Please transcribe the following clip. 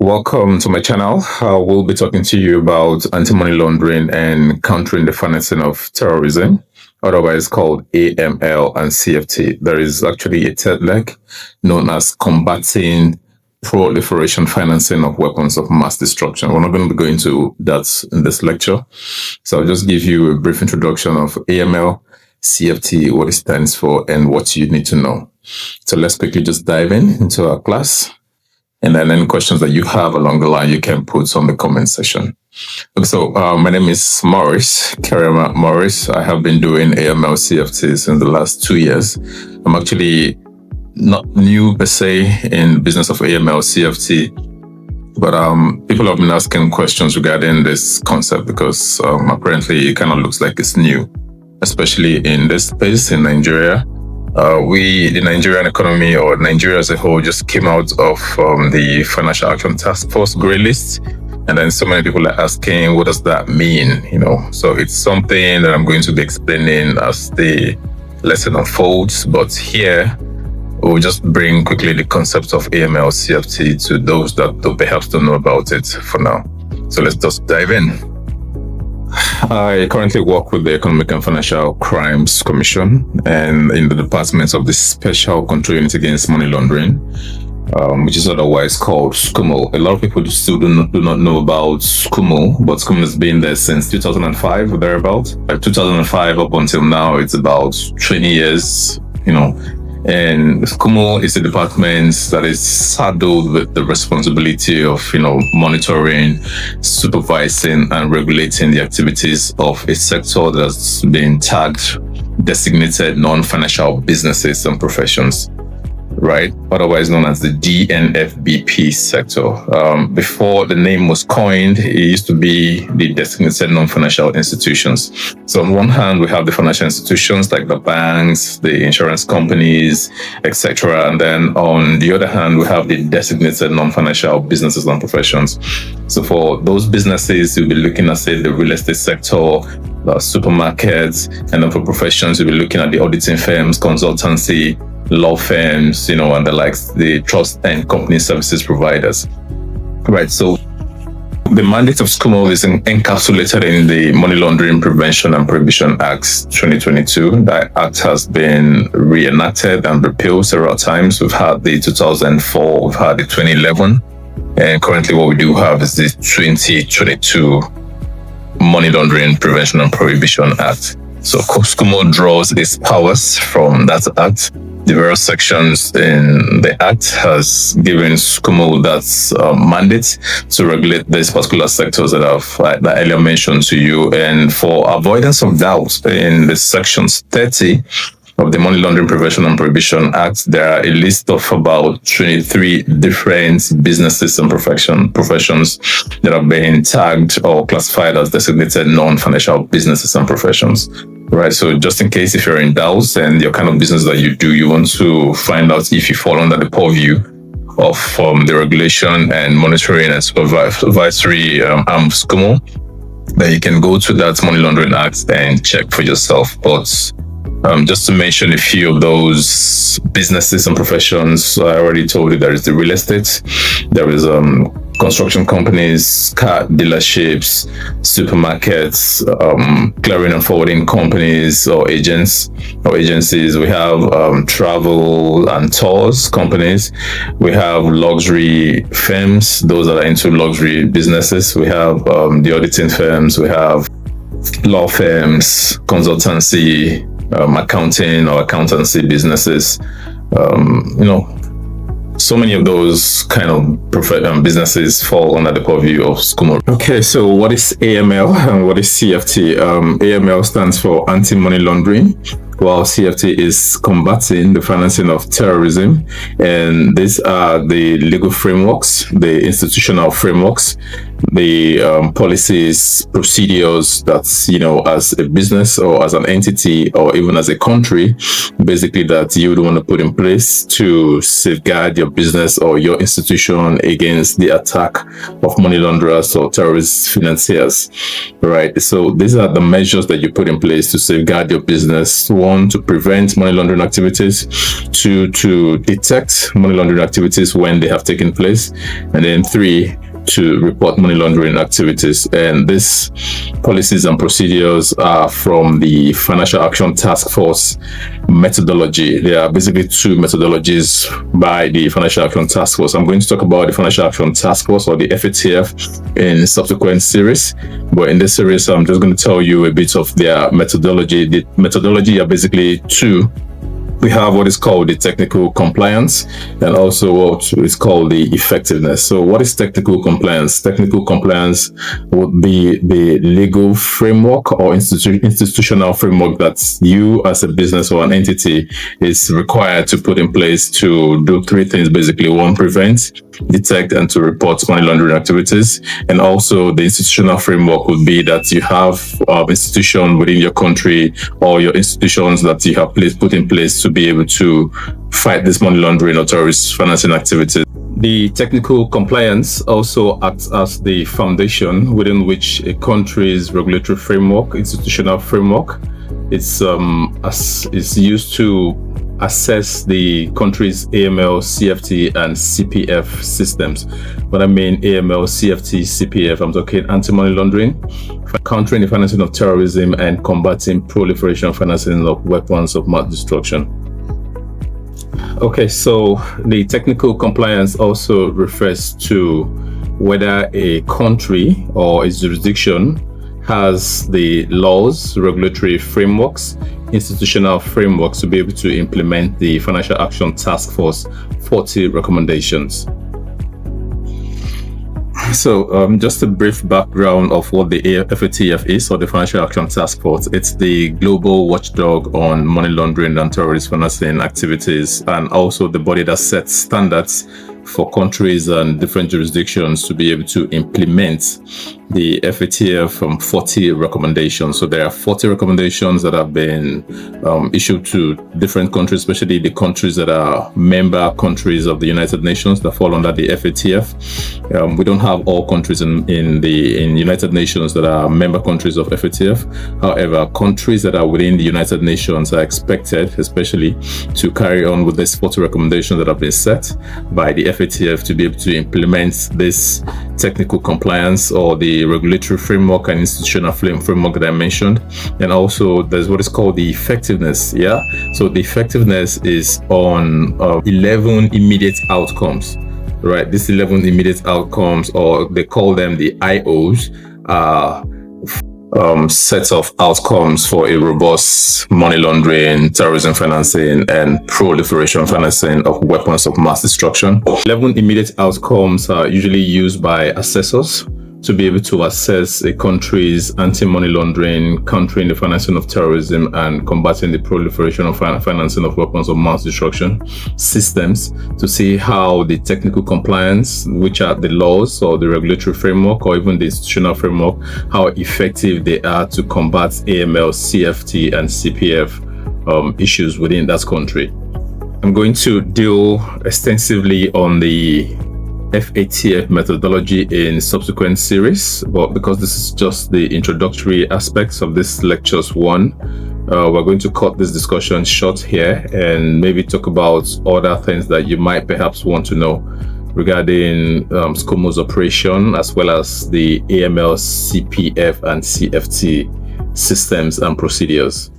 Welcome to my channel. We'll be talking to you about anti-money laundering and countering the financing of terrorism, otherwise called AML and CFT. There is actually a third leg known as combating proliferation financing of weapons of mass destruction. We're not going to be going to that in this lecture. So I'll just give you a brief introduction of AML, CFT, what it stands for, and what you need to know. So let's quickly just dive into our class. And then any questions that you have along the line, you can put on the comment section. Okay, so my name is Morris, Kerema Morris. I have been doing AML CFT since the last 2 years. I'm actually not new per se in the business of AML CFT, but people have been asking questions regarding this concept because apparently it kind of looks like it's new, especially in this space in Nigeria. The Nigerian economy, or Nigeria as a whole, just came out of the Financial Action Task Force grey list. And then so many people are asking, what does that mean? So it's something that I'm going to be explaining as the lesson unfolds. But here, we'll just bring quickly the concept of AML CFT to those that perhaps don't know about it for now. So let's just dive in. I currently work with the Economic and Financial Crimes Commission and in the departments of the Special Control Unit Against Money Laundering, which is otherwise called Scuml. A lot of people still do not know about Scuml, but Scuml has been there since 2005 or thereabout. 2005 up until now, it's about 20 years, And Scuml is a department that is saddled with the responsibility of, monitoring, supervising, and regulating the activities of a sector that's been tagged designated non-financial businesses and professions, right? Otherwise known as the DNFBP sector. Before the name was coined, it used to be the designated non-financial institutions. So on one hand, we have the financial institutions like the banks, the insurance companies, etc. And then on the other hand, we have the designated non-financial businesses and professions. So for those businesses, you'll be looking at, say, the real estate sector, the supermarkets, and then for professions, you'll be looking at the auditing firms, consultancy, law firms, and the likes, the trust and company services providers. Right, so the mandate of Scuml is encapsulated in the Money Laundering Prevention and Prohibition Act 2022. That act has been reenacted and repealed several times. We've had the 2004, we've had the 2011, and currently what we do have is the 2022 Money Laundering Prevention and Prohibition Act. So Scuml draws its powers from that act. The various sections in the Act has given Scuml that mandate to regulate these particular sectors that I've earlier mentioned to you. And for avoidance of doubt, in the sections 30 of the Money Laundering Prevention and Prohibition Act, there are a list of about 23 different businesses and professions that have been tagged or classified as designated non-financial businesses and professions. Right, so just in case if you're in doubt and your kind of business that you do, you want to find out if you fall under the purview of the regulation and monitoring and supervisory arm of Scuml, then you can go to that Money Laundering Act and check for yourself. But just to mention a few of those businesses and professions, I already told you there is the real estate, there is construction companies, car dealerships, supermarkets, clearing and forwarding companies or agents or agencies. We have travel and tours companies. We have luxury firms, those that are into luxury businesses. We have the auditing firms. We have law firms, consultancy, accounting or accountancy businesses. So many of those kind of businesses fall under the purview of Scuml. Okay, so what is AML and what is CFT? AML stands for anti-money laundering, while CFT is combating the financing of terrorism. And these are the legal frameworks, the institutional frameworks the policies, procedures that's, as a business or as an entity or even as a country, basically that you would want to put in place to safeguard your business or your institution against the attack of money launderers or terrorist financiers, right? So these are the measures that you put in place to safeguard your business. One, to prevent money laundering activities. Two, to detect money laundering activities when they have taken place. And then three, to report money laundering activities. And these policies and procedures are from the Financial Action Task Force methodology. There are basically two methodologies by the Financial Action Task Force. I'm going to talk about the Financial Action Task Force, or the FATF, in subsequent series. But in this series, I'm just going to tell you a bit of their methodology. The methodology are basically two. We have what is called the technical compliance and also what is called the effectiveness. So what is technical compliance? Technical compliance would be the legal framework or institutional framework that you as a business or an entity is required to put in place to do three things basically. One, prevent, detect, and to report money laundering activities. And also the institutional framework would be that you have institution within your country or your institutions that you have put in place to be able to fight this money laundering or terrorist financing activities. The technical compliance also acts as the foundation within which a country's regulatory framework, institutional framework, is used to assess the country's AML, CFT, and CPF systems. What I mean AML, CFT, CPF, I'm talking anti-money laundering, countering the financing of terrorism, and combating proliferation financing of weapons of mass destruction. Okay, so the technical compliance also refers to whether a country or its jurisdiction has the laws, regulatory frameworks, institutional frameworks to be able to implement the Financial Action Task Force 40 recommendations. So just a brief background of what the FATF is, or the Financial Action Task Force. It's the global watchdog on money laundering and terrorist financing activities, and also the body that sets standards for countries and different jurisdictions to be able to implement the FATF 40 recommendations. So there are 40 recommendations that have been issued to different countries, especially the countries that are member countries of the United Nations that fall under the FATF. We don't have all countries in United Nations that are member countries of FATF. However, countries that are within the United Nations are expected, especially, to carry on with these 40 recommendations that have been set by the FATF to be able to implement this technical compliance or the regulatory framework and institutional framework that I mentioned. And also there's what is called the effectiveness. So the effectiveness is on 11 immediate outcomes, right? These 11 immediate outcomes, or they call them the IOs, sets of outcomes for a robust money laundering, terrorism financing, and proliferation financing of weapons of mass destruction. 11 immediate outcomes are usually used by assessors to be able to assess a country's anti-money laundering, countering the financing of terrorism, and combating the proliferation of financing of weapons of mass destruction systems, to see how the technical compliance, which are the laws or the regulatory framework or even the institutional framework, how effective they are to combat AML, CFT, and CPF issues within that country. I'm going to deal extensively on the FATF methodology in subsequent series, but because this is just the introductory aspects of this lectures one, we're going to cut this discussion short here and maybe talk about other things that you might perhaps want to know regarding Scuml's operation, as well as the AML, CPF, and CFT systems and procedures.